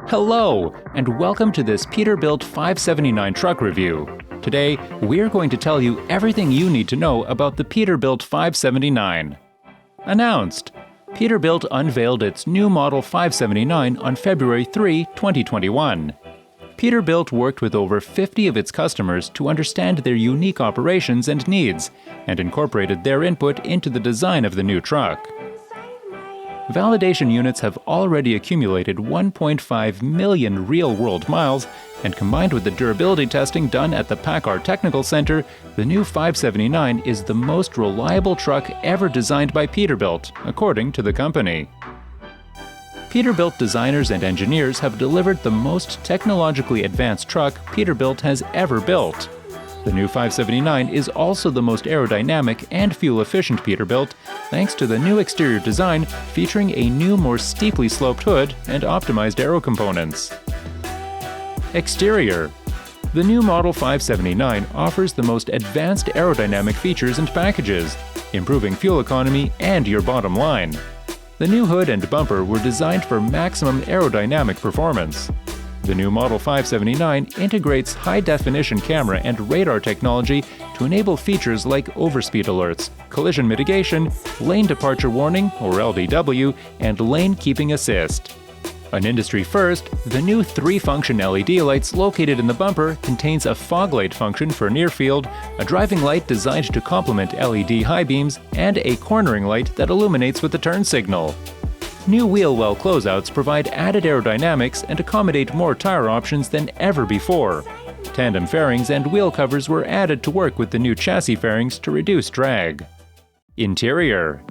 Hello, and welcome to this Peterbilt 579 truck review. Today, we're going to tell you everything you need to know about the Peterbilt 579. Announced: Peterbilt unveiled its new Model 579 on February 3, 2021. Peterbilt worked with over 50 of its customers to understand their unique operations and needs, and incorporated their input into the design of the new truck. Validation units have already accumulated 1.5 million real-world miles, and combined with the durability testing done at the PACCAR Technical Center, the new 579 is the most reliable truck ever designed by Peterbilt, according to the company. Peterbilt designers and engineers have delivered the most technologically advanced truck Peterbilt has ever built. The new 579 is also the most aerodynamic and fuel-efficient Peterbilt, thanks to the new exterior design featuring a new, more steeply sloped hood and optimized aero components. Exterior: the new Model 579 offers the most advanced aerodynamic features and packages, improving fuel economy and your bottom line. The new hood and bumper were designed for maximum aerodynamic performance. The new Model 579 integrates high-definition camera and radar technology to enable features like overspeed alerts, collision mitigation, lane departure warning or LDW, and lane keeping assist. An industry first, the new 3-function LED lights located in the bumper contains a fog light function for near field, a driving light designed to complement LED high beams, and a cornering light that illuminates with the turn signal. New wheel well closeouts provide added aerodynamics and accommodate more tire options than ever before. Tandem fairings and wheel covers were added to work with the new chassis fairings to reduce drag. Interior: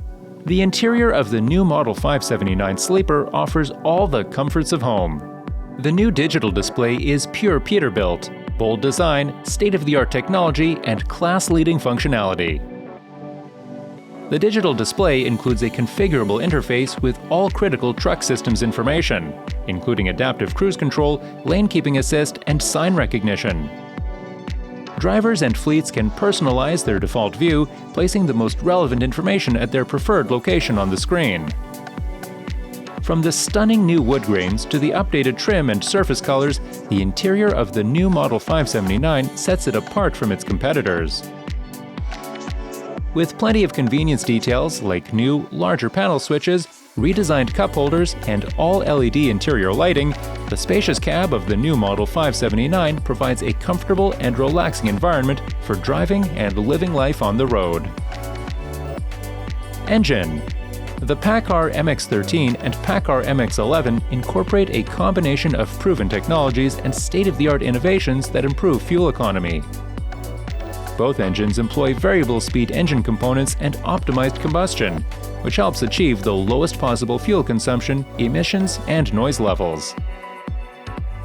the interior of the new Model 579 Sleeper offers all the comforts of home. The new digital display is pure Peterbilt: bold design, state-of-the-art technology, and class-leading functionality. The digital display includes a configurable interface with all critical truck systems information, including adaptive cruise control, lane keeping assist, and sign recognition. Drivers and fleets can personalize their default view, placing the most relevant information at their preferred location on the screen. From the stunning new wood grains to the updated trim and surface colors, the interior of the new Model 579 sets it apart from its competitors. With plenty of convenience details like new, larger panel switches, redesigned cup holders, and all-LED interior lighting, the spacious cab of the new Model 579 provides a comfortable and relaxing environment for driving and living life on the road. Engine: the PACCAR MX-13 and PACCAR MX-11 incorporate a combination of proven technologies and state-of-the-art innovations that improve fuel economy. Both engines employ variable speed engine components and optimized combustion, which helps achieve the lowest possible fuel consumption, emissions, and noise levels.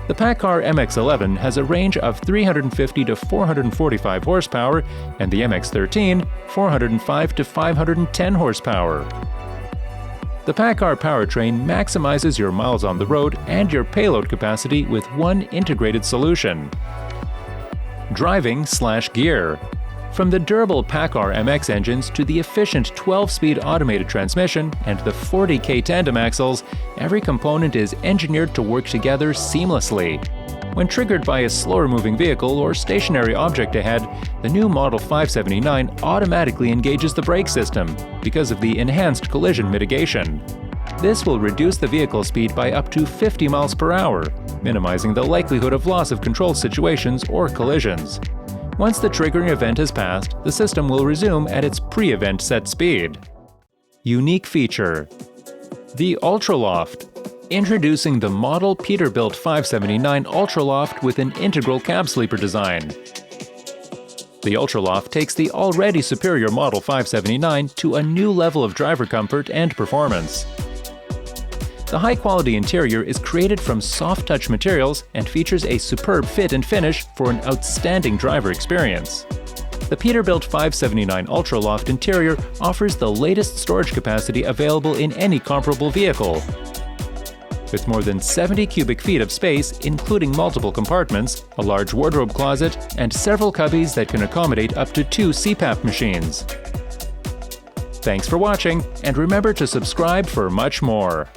The PACCAR MX-11 has a range of 350 to 445 horsepower, and the MX-13 405 to 510 horsepower. The PACCAR powertrain maximizes your miles on the road and your payload capacity with one integrated solution. Driving/gear: from the durable PACCAR MX engines to the efficient 12-speed automated transmission and the 40K tandem axles, every component is engineered to work together seamlessly. When triggered by a slower-moving vehicle or stationary object ahead, the new Model 579 automatically engages the brake system because of the enhanced collision mitigation. This will reduce the vehicle speed by up to 50 miles per hour, minimizing the likelihood of loss of control situations or collisions. Once the triggering event has passed, the system will resume at its pre-event set speed. Unique feature: the UltraLoft. Introducing the model Peterbilt 579 UltraLoft with an integral cab sleeper design. The UltraLoft takes the already superior Model 579 to a new level of driver comfort and performance. The high-quality interior is created from soft-touch materials and features a superb fit and finish for an outstanding driver experience. The Peterbilt 579 UltraLoft interior offers the latest storage capacity available in any comparable vehicle. With more than 70 cubic feet of space, including multiple compartments, a large wardrobe closet, and several cubbies that can accommodate up to 2 CPAP machines. Thanks for watching, and remember to subscribe for much more.